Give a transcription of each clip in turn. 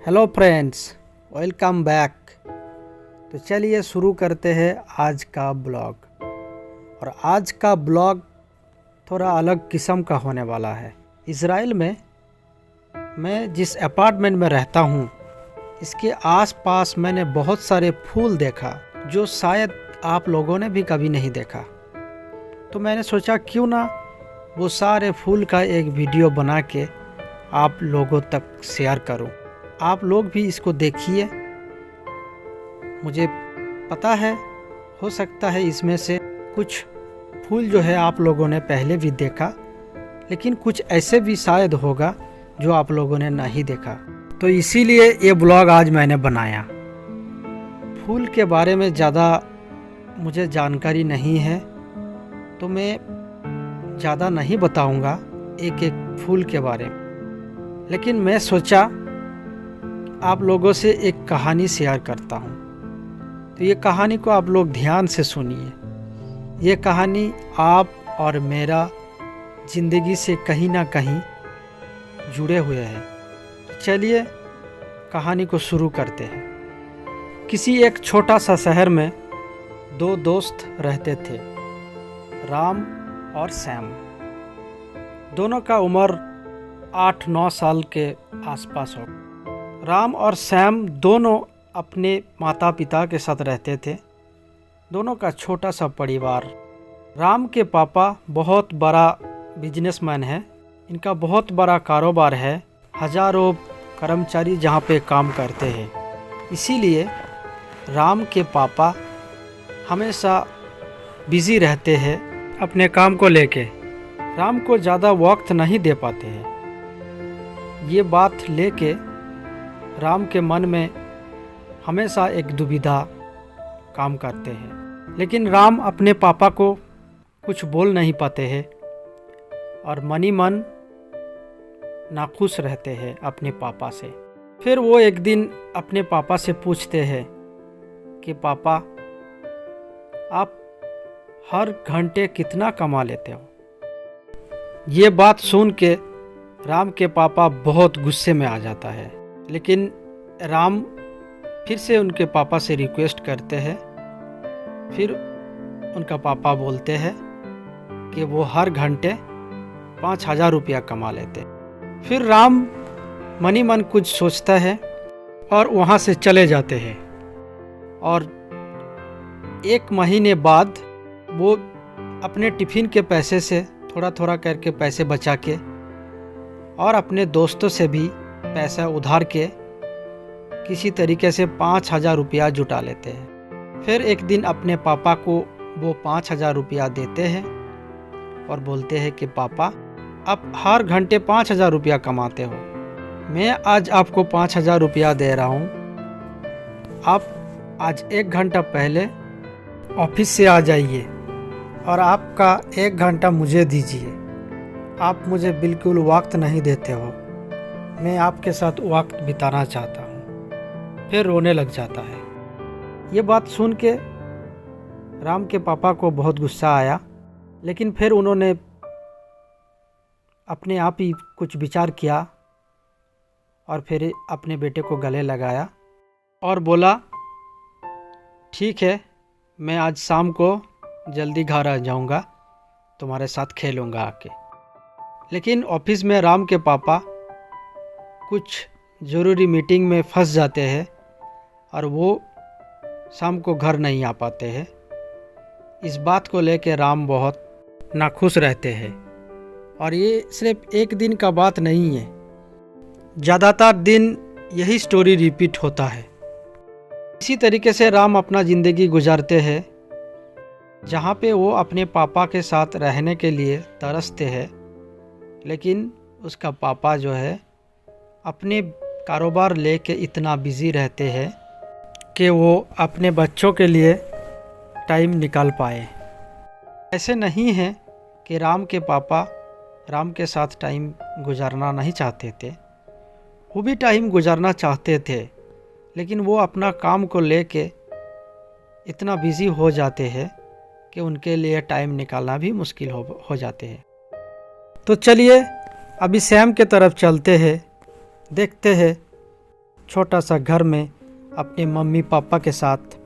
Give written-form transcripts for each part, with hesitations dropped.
Hello friends, welcome back. तो चलिए शुरू करते हैं आज का ब्लॉग। और आज का ब्लॉग थोड़ा अलग किस्म का होने वाला है। इज़राइल में मैं जिस अपार्टमेंट में रहता हूँ, इसके आसपास मैंने बहुत सारे फूल देखा जो शायद आप लोगों ने भी कभी नहीं देखा। तो मैंने सोचा क्यों ना वो सारे फूल का एक वीडियो बना के आप लोगों तक शेयर करूं। आप लोग भी इसको देखिए। मुझे पता है, हो सकता है इसमें से कुछ फूल जो है आप लोगों ने पहले भी देखा, लेकिन कुछ ऐसे भी शायद होगा जो आप लोगों ने नहीं देखा। तो इसीलिए ये ब्लॉग आज मैंने बनाया। फूल के बारे में ज़्यादा मुझे जानकारी नहीं है, तो मैं ज़्यादा नहीं बताऊंगा एक एक फूल के बारे में। लेकिन मैं सोचा आप लोगों से एक कहानी शेयर करता हूँ। तो ये कहानी को आप लोग ध्यान से सुनिए। ये कहानी आप और मेरा ज़िंदगी से कहीं ना कहीं जुड़े हुए हैं। चलिए कहानी को शुरू करते हैं। किसी एक छोटा सा शहर में दो दोस्त रहते थे, राम और सैम। दोनों का उम्र 8-9 साल के आसपास हो। राम और सैम दोनों अपने माता पिता के साथ रहते थे। दोनों का छोटा सा परिवार। राम के पापा बहुत बड़ा बिजनेसमैन हैं। इनका बहुत बड़ा कारोबार है। हजारों कर्मचारी जहाँ पे काम करते हैं। इसीलिए राम के पापा हमेशा बिज़ी रहते हैं अपने काम को लेके। राम को ज़्यादा वक्त नहीं दे पाते हैं। ये बात लेके राम के मन में हमेशा एक दुविधा काम करते हैं। लेकिन राम अपने पापा को कुछ बोल नहीं पाते हैं और मनी मन नाखुश रहते हैं अपने पापा से। फिर वो एक दिन अपने पापा से पूछते हैं कि पापा, आप हर घंटे कितना कमा लेते हो? ये बात सुन के राम के पापा बहुत गुस्से में आ जाता है। लेकिन राम फिर से उनके पापा से रिक्वेस्ट करते हैं। फिर उनका पापा बोलते हैं कि वो हर घंटे 5,000 रुपया कमा लेते। फिर राम मनी मन कुछ सोचता है और वहाँ से चले जाते हैं। और 1 महीने बाद वो अपने टिफ़िन के पैसे से थोड़ा थोड़ा करके पैसे बचा के और अपने दोस्तों से भी पैसा उधार के किसी तरीके से 5,000 रुपया जुटा लेते हैं। फिर एक दिन अपने पापा को वो 5,000 रुपया देते हैं और बोलते हैं कि पापा, आप हर घंटे 5,000 रुपया कमाते हो। मैं आज आपको 5,000 रुपया दे रहा हूँ। आप आज 1 घंटा पहले ऑफिस से आ जाइए और आपका 1 घंटा मुझे दीजिए। आप मुझे बिल्कुल वक्त नहीं देते हो। मैं आपके साथ वक्त बिताना चाहता हूँ। फिर रोने लग जाता है। ये बात सुन के राम के पापा को बहुत गुस्सा आया। लेकिन फिर उन्होंने अपने आप ही कुछ विचार किया और फिर अपने बेटे को गले लगाया और बोला, ठीक है, मैं आज शाम को जल्दी घर आ जाऊँगा, तुम्हारे साथ खेलूँगा आके। लेकिन ऑफिस में राम के पापा कुछ ज़रूरी मीटिंग में फंस जाते हैं और वो शाम को घर नहीं आ पाते हैं। इस बात को लेकर राम बहुत नाखुश रहते हैं। और ये सिर्फ एक दिन का बात नहीं है, ज़्यादातर दिन यही स्टोरी रिपीट होता है। इसी तरीके से राम अपना ज़िंदगी गुजारते हैं, जहाँ पे वो अपने पापा के साथ रहने के लिए तरसते हैं। लेकिन उसका पापा जो है अपने कारोबार लेके इतना बिज़ी रहते हैं कि वो अपने बच्चों के लिए टाइम निकाल पाए। ऐसे नहीं है कि राम के पापा राम के साथ टाइम गुजारना नहीं चाहते थे। वो भी टाइम गुजारना चाहते थे, लेकिन वो अपना काम को लेके इतना बिज़ी हो जाते हैं कि उनके लिए टाइम निकालना भी मुश्किल हो जाते हैं। तो चलिए अभी सैम के तरफ चलते हैं, देखते हैं छोटा सा घर में अपने मम्मी पापा के साथ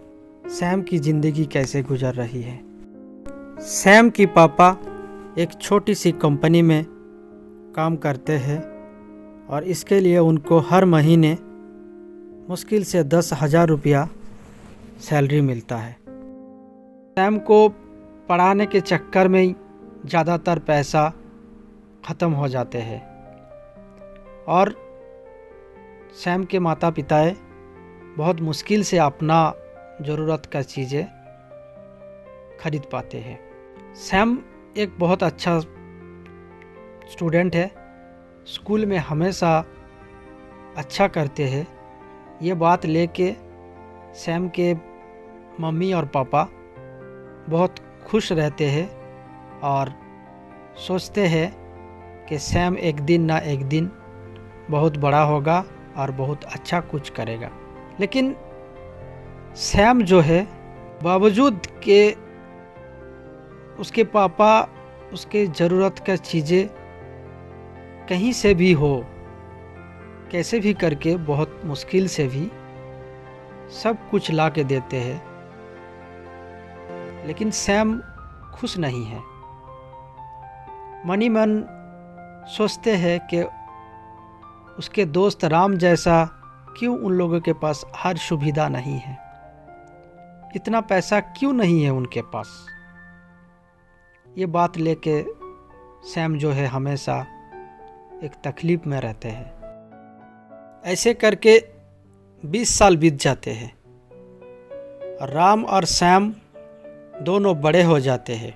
सैम की ज़िंदगी कैसे गुजर रही है। सैम की पापा एक छोटी सी कंपनी में काम करते हैं और इसके लिए उनको हर महीने मुश्किल से 10,000 रुपया सैलरी मिलता है। सैम को पढ़ाने के चक्कर में ज़्यादातर पैसा ख़त्म हो जाते हैं और सैम के माता पिता बहुत मुश्किल से अपना ज़रूरत का चीज़ें खरीद पाते हैं। सैम एक बहुत अच्छा स्टूडेंट है, स्कूल में हमेशा अच्छा करते हैं। ये बात लेके सैम के मम्मी और पापा बहुत खुश रहते हैं और सोचते हैं कि सैम एक दिन ना एक दिन बहुत बड़ा होगा और बहुत अच्छा कुछ करेगा। लेकिन सैम जो है, बावजूद के उसके पापा उसके ज़रूरत का चीज़ें कहीं से भी हो, कैसे भी करके बहुत मुश्किल से भी सब कुछ ला के देते हैं, लेकिन सैम खुश नहीं है। मनी मन सोचते हैं कि उसके दोस्त राम जैसा क्यों उन लोगों के पास हर सुविधा नहीं है, इतना पैसा क्यों नहीं है उनके पास। ये बात लेके सैम जो है हमेशा एक तकलीफ़ में रहते हैं। ऐसे करके 20 साल बीत जाते हैं और राम और सैम दोनों बड़े हो जाते हैं।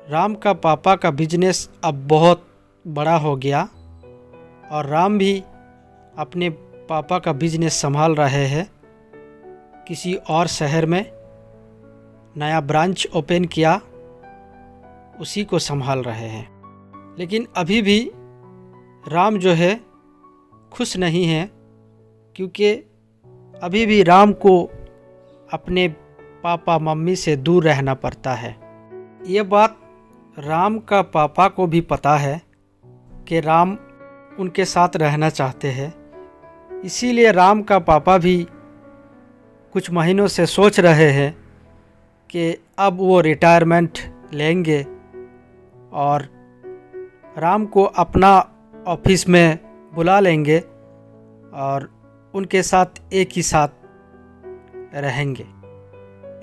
राम का पापा का बिजनेस अब बहुत बड़ा हो गया और राम भी अपने पापा का बिजनेस संभाल रहे हैं। किसी और शहर में नया ब्रांच ओपन किया, उसी को संभाल रहे हैं। लेकिन अभी भी राम जो है खुश नहीं है, क्योंकि अभी भी राम को अपने पापा मम्मी से दूर रहना पड़ता है। ये बात राम का पापा को भी पता है कि राम उनके साथ रहना चाहते हैं। इसीलिए राम का पापा भी कुछ महीनों से सोच रहे हैं कि अब वो रिटायरमेंट लेंगे और राम को अपना ऑफिस में बुला लेंगे और उनके साथ एक ही साथ रहेंगे।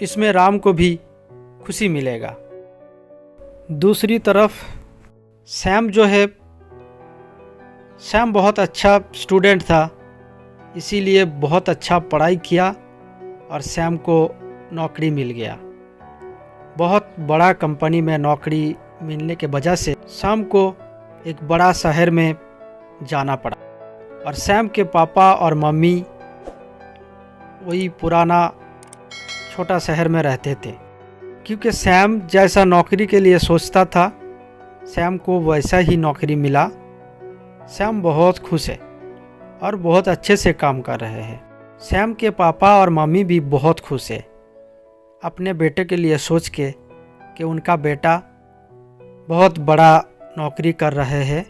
इसमें राम को भी खुशी मिलेगा। दूसरी तरफ सैम जो है, सैम बहुत अच्छा स्टूडेंट था, इसीलिए बहुत अच्छा पढ़ाई किया और सैम को नौकरी मिल गया। बहुत बड़ा कंपनी में नौकरी मिलने के वजह से सैम को एक बड़ा शहर में जाना पड़ा और सैम के पापा और मम्मी वही पुराना छोटा शहर में रहते थे। क्योंकि सैम जैसा नौकरी के लिए सोचता था, सैम को वैसा ही नौकरी मिला। सैम बहुत खुश है और बहुत अच्छे से काम कर रहे हैं। सैम के पापा और मम्मी भी बहुत खुश है अपने बेटे के लिए सोच के कि उनका बेटा बहुत बड़ा नौकरी कर रहे हैं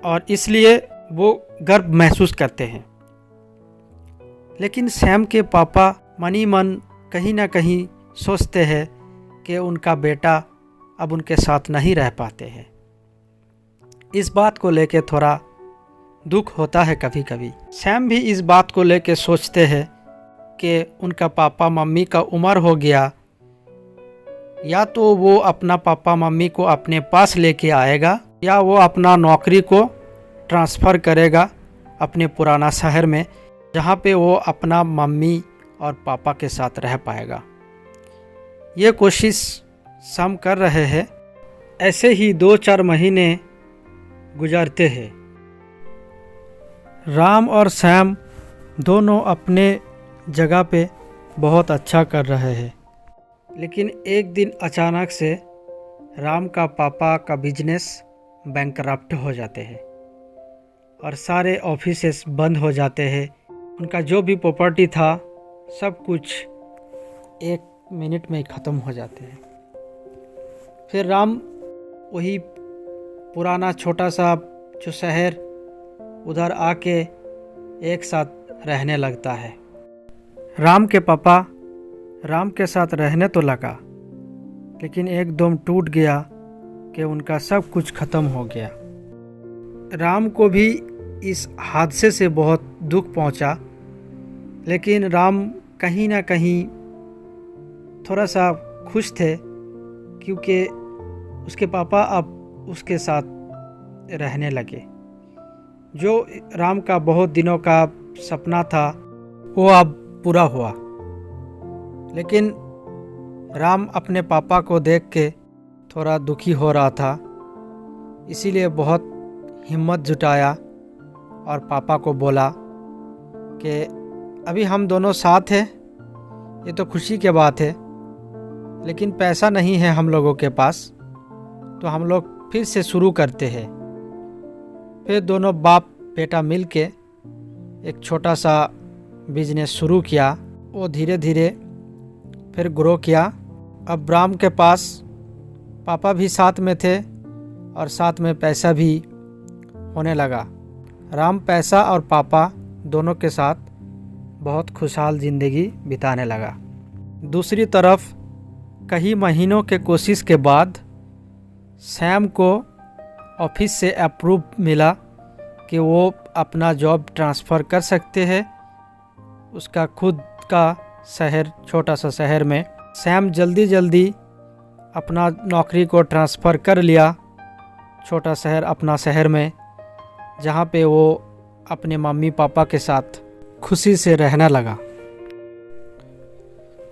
और इसलिए वो गर्व महसूस करते हैं। लेकिन सैम के पापा मनी मन कहीं ना कहीं सोचते हैं कि उनका बेटा अब उनके साथ नहीं रह पाते हैं। इस बात को लेके थोड़ा दुख होता है कभी कभी। सैम भी इस बात को लेके सोचते हैं कि उनका पापा मम्मी का उम्र हो गया, या तो वो अपना पापा मम्मी को अपने पास लेके आएगा या वो अपना नौकरी को ट्रांसफ़र करेगा अपने पुराना शहर में, जहाँ पे वो अपना मम्मी और पापा के साथ रह पाएगा। ये कोशिश सैम कर रहे हैं। ऐसे ही 2-4 महीने गुजरते हैं। राम और सैम दोनों अपने जगह पे बहुत अच्छा कर रहे हैं। लेकिन एक दिन अचानक से राम का पापा का बिजनेस बैंकरप्ट हो जाते हैं और सारे ऑफिसेस बंद हो जाते हैं। उनका जो भी प्रॉपर्टी था सब कुछ 1 मिनट में ही ख़त्म हो जाते हैं। फिर राम वही पुराना छोटा सा जो शहर, उधर आके एक साथ रहने लगता है। राम के पापा राम के साथ रहने तो लगा, लेकिन एकदम टूट गया कि उनका सब कुछ खत्म हो गया। राम को भी इस हादसे से बहुत दुख पहुंचा, लेकिन राम कहीं ना कहीं थोड़ा सा खुश थे, क्योंकि उसके पापा अब उसके साथ रहने लगे। जो राम का बहुत दिनों का सपना था वो अब पूरा हुआ। लेकिन राम अपने पापा को देख के थोड़ा दुखी हो रहा था, इसीलिए बहुत हिम्मत जुटाया और पापा को बोला कि अभी हम दोनों साथ हैं, ये तो खुशी की बात है, लेकिन पैसा नहीं है हम लोगों के पास, तो हम लोग फिर से शुरू करते हैं। फिर दोनों बाप बेटा मिल के एक छोटा सा बिजनेस शुरू किया। वो धीरे धीरे फिर ग्रो किया। अब राम के पास पापा भी साथ में थे और साथ में पैसा भी होने लगा। राम पैसा और पापा दोनों के साथ बहुत खुशहाल ज़िंदगी बिताने लगा। दूसरी तरफ कई महीनों के कोशिश के बाद सैम को ऑफिस से अप्रूव मिला कि वो अपना जॉब ट्रांसफ़र कर सकते हैं उसका खुद का शहर, छोटा सा शहर में। सैम जल्दी अपना नौकरी को ट्रांसफ़र कर लिया छोटा शहर अपना शहर में, जहाँ पे वो अपने मम्मी पापा के साथ खुशी से रहने लगा।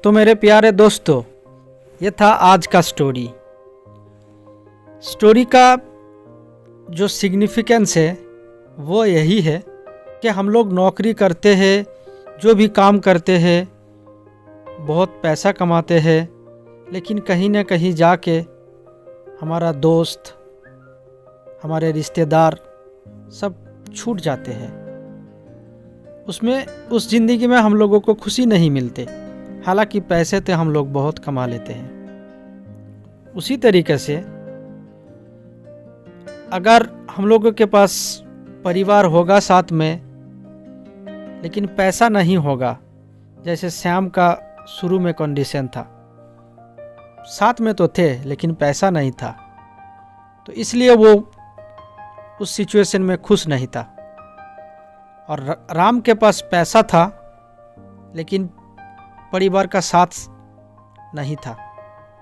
तो मेरे प्यारे दोस्तों, ये था आज का स्टोरी का जो सिग्निफिकेंस है वो यही है कि हम लोग नौकरी करते हैं, जो भी काम करते हैं, बहुत पैसा कमाते हैं, लेकिन कहीं ना कहीं जाके हमारा दोस्त, हमारे रिश्तेदार सब छूट जाते हैं। उस ज़िंदगी में हम लोगों को खुशी नहीं मिलते, हालांकि पैसे तो हम लोग बहुत कमा लेते हैं। उसी तरीके से अगर हम लोगों के पास परिवार होगा साथ में, लेकिन पैसा नहीं होगा, जैसे श्याम का शुरू में कंडीशन था, साथ में तो थे लेकिन पैसा नहीं था, तो इसलिए वो उस सिचुएशन में खुश नहीं था। और राम के पास पैसा था लेकिन परिवार का साथ नहीं था,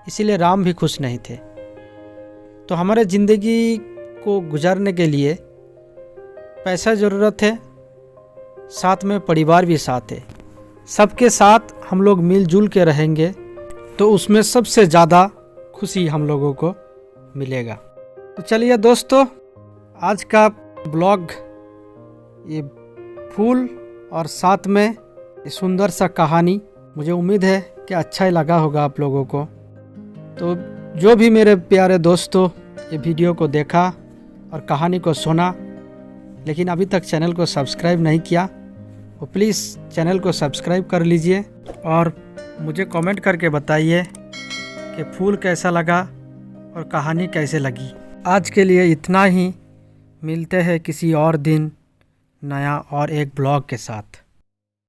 इसीलिए राम भी खुश नहीं थे। तो हमारे ज़िंदगी को गुजारने के लिए पैसा ज़रूरत है, साथ में परिवार भी साथ है। सबके साथ हम लोग मिलजुल के रहेंगे तो उसमें सबसे ज़्यादा खुशी हम लोगों को मिलेगा। तो चलिए दोस्तों, आज का ब्लॉग ये फूल और साथ में ये सुंदर सा कहानी, मुझे उम्मीद है कि अच्छा ही लगा होगा आप लोगों को। तो जो भी मेरे प्यारे दोस्तों ये वीडियो को देखा और कहानी को सुना, लेकिन अभी तक चैनल को सब्सक्राइब नहीं किया, वो प्लीज़ चैनल को सब्सक्राइब कर लीजिए और मुझे कमेंट करके बताइए कि फूल कैसा लगा और कहानी कैसे लगी। आज के लिए इतना ही, मिलते हैं किसी और दिन नया और एक ब्लॉग के साथ।